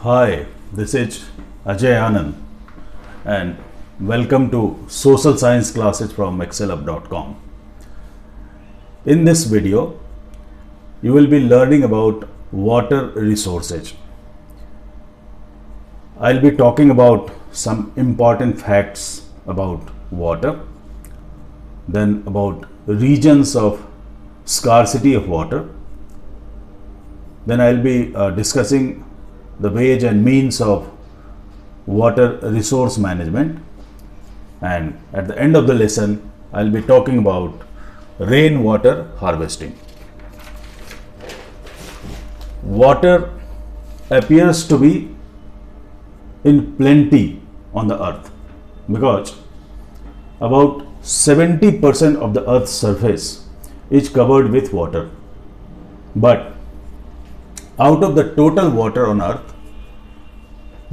Hi, this is Ajay Anand and welcome to Social Science classes from excelup.com. In this video, you will be learning about water resources. I'll be talking about some important facts about water, then about regions of scarcity of water, then I'll be discussing the ways and means of water resource management, and at the end of the lesson I'll be talking about rainwater harvesting. Water appears to be in plenty on the earth because about 70% of the earth's surface is covered with water, but out of the total water on earth,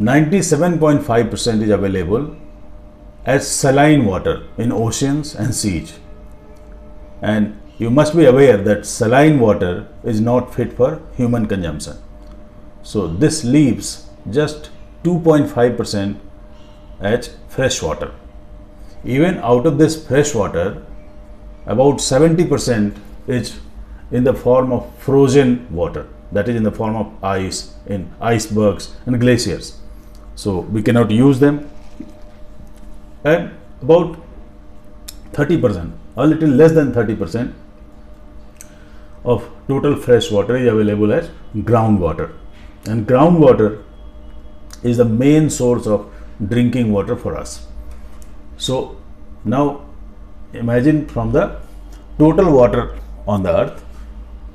97.5% is available as saline water in oceans and seas. And you must be aware that saline water is not fit for human consumption. So this leaves just 2.5% as fresh water. Even out of this fresh water, about 70% is in the form of frozen water, that is in the form of ice in icebergs and glaciers. So we cannot use them. And about 30%, a little less than 30% of total fresh water is available as groundwater. And groundwater is the main source of drinking water for us. So now imagine from the total water on the earth,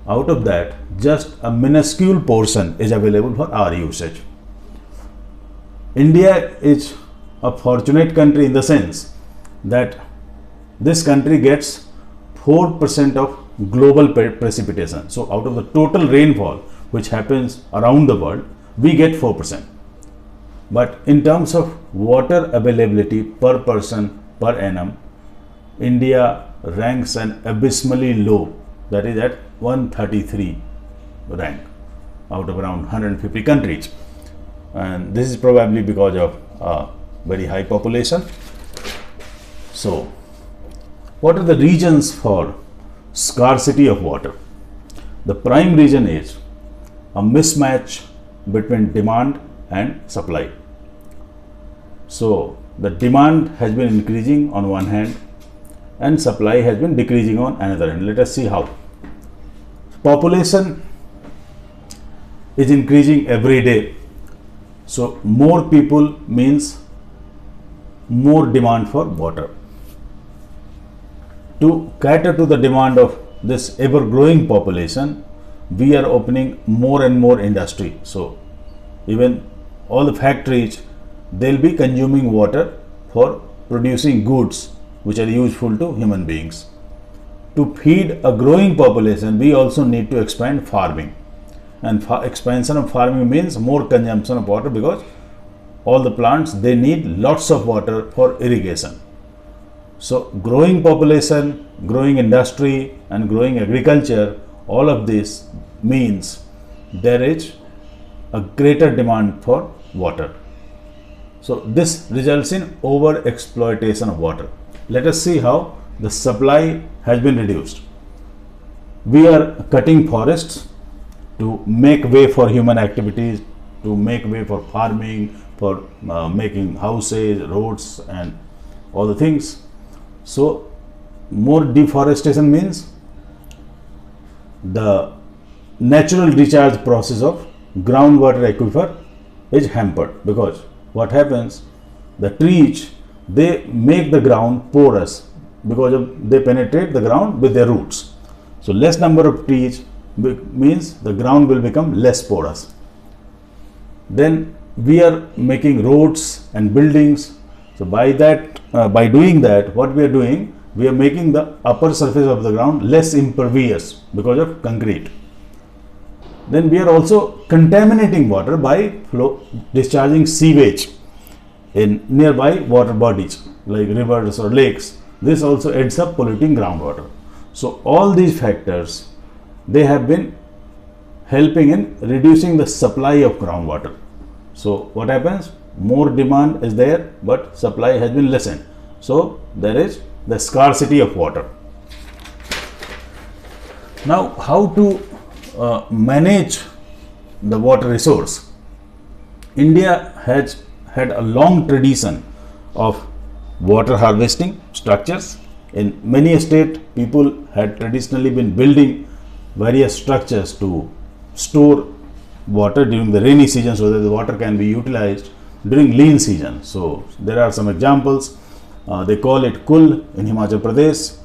out of that just a minuscule portion is available for our usage. India is a fortunate country in the sense that this country gets 4% of global precipitation. So out of the total rainfall which happens around the world, we get 4%. But in terms of water availability per person per annum, India ranks an abysmally low, that is at 133 rank out of around 150 countries, and this is probably because of a very high population. So what are the reasons for scarcity of water? The prime reason is a mismatch between demand and supply. So the demand has been increasing on one hand and supply has been decreasing on another hand. Let us see how. Population is increasing every day, so more people means more demand for water. To cater to the demand of this ever growing population, we are opening more and more industry. So even all the factories, they'll be consuming water for producing goods which are useful to human beings. To feed a growing population, we also need to expand farming, and expansion of farming means more consumption of water because all the plants, they need lots of water for irrigation. So growing population, growing industry and growing agriculture, all of this means there is a greater demand for water. So this results in over exploitation of water. Let us see how the supply has been reduced. We are cutting forests to make way for human activities, to make way for farming, for making houses, roads and all the things. So more deforestation means the natural recharge process of groundwater aquifer is hampered, because what happens, the trees, they make the ground porous because they penetrate the ground with their roots. So less number of trees means the ground will become less porous. Then we are making roads and buildings. So by doing that, what we are doing, we are making the upper surface of the ground less impervious because of concrete. Then we are also contaminating water by discharging sewage in nearby water bodies like rivers or lakes. This also ends up polluting groundwater. So all these factors, they have been helping in reducing the supply of groundwater. So what happens? More demand is there, but supply has been lessened. So there is the scarcity of water. Now, how to manage the water resource? India has had a long tradition of water harvesting structures. In many states, people had traditionally been building various structures to store water during the rainy season so that the water can be utilized during lean season. So there are some examples. They call it Kul in Himachal Pradesh.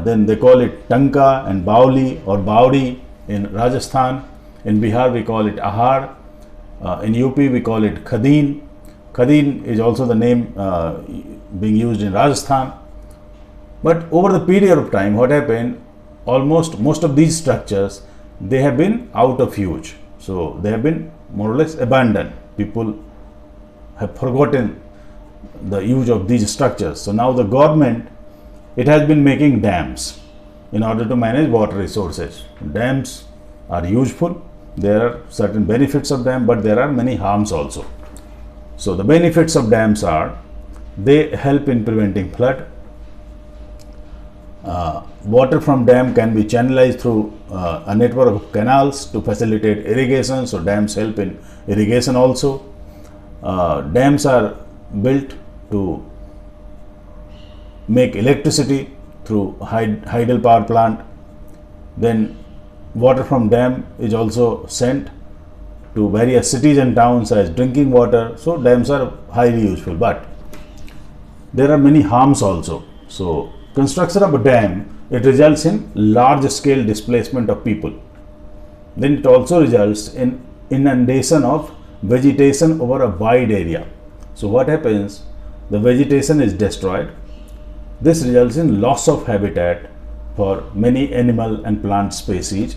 Then they call it Tanka and Bauli or Baudi in Rajasthan. In Bihar we call it Ahar. In UP we call it Khadin. Khadin is also the name being used in Rajasthan. But over the period of time, what happened? Most of these structures, they have been out of use. So they have been more or less abandoned. People have forgotten the use of these structures. So now the government, it has been making dams in order to manage water resources. Dams are useful. There are certain benefits of them, but there are many harms also. So the benefits of dams are, they help in preventing flood. Water from dam can be channelized through a network of canals to facilitate irrigation. So dams help in irrigation also. Dams are built to make electricity through hydel power plant. Then water from dam is also sent to various cities and towns as drinking water. So dams are highly useful, but there are many harms also. So construction of a dam, it results in large scale displacement of people. Then it also results in inundation of vegetation over a wide area. So what happens? The vegetation is destroyed. This results in loss of habitat for many animal and plant species,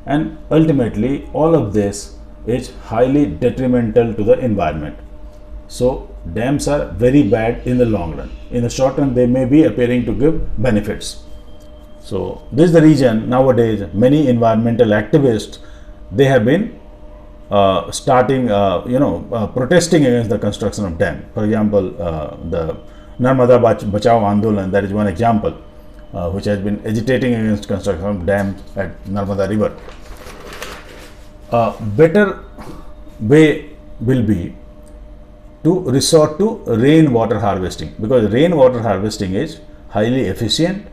and ultimately all of this is highly detrimental to the environment. So dams are very bad in the long run. In the short run, they may be appearing to give benefits. So this is the reason nowadays many environmental activists, they have been starting protesting against the construction of dam. For example, the Narmada Bachao Andolan, that is one example which has been agitating against construction of dam at Narmada river. A better way will be to resort to rainwater harvesting, because rainwater harvesting is highly efficient,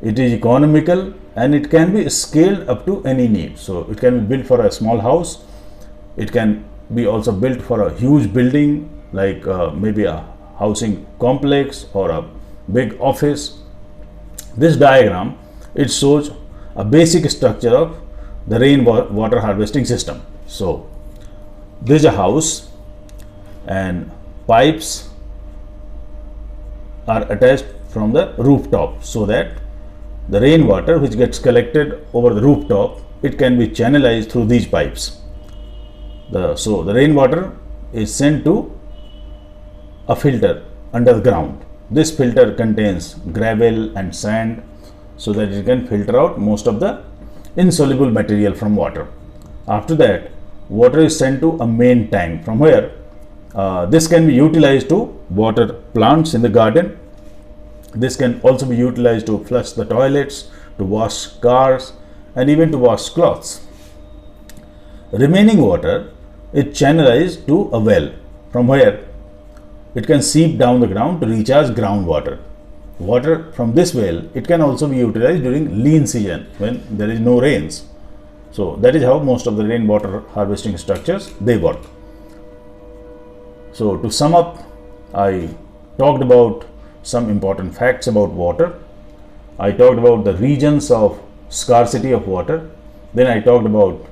it is economical, and it can be scaled up to any need. So it can be built for a small house, it can be also built for a huge building like maybe a housing complex or a big office. This diagram, it shows a basic structure of the rainwater harvesting system. So this is a house and pipes are attached from the rooftop so that the rainwater which gets collected over the rooftop, it can be channelized through these pipes. So the rainwater is sent to a filter under the ground. This filter contains gravel and sand so that it can filter out most of the insoluble material from water. After that, water is sent to a main tank from where this can be utilized to water plants in the garden. This can also be utilized to flush the toilets, to wash cars, and even to wash clothes. Remaining water is channelized to a well from where it can seep down the ground to recharge groundwater. Water from this well, it can also be utilized during lean season when there is no rains. So that is how most of the rainwater harvesting structures, they work. So to sum up, I talked about some important facts about water. I talked about the regions of scarcity of water. Then I talked about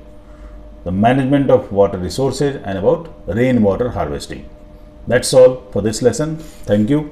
the management of water resources and about rainwater harvesting. That's all for this lesson. Thank you.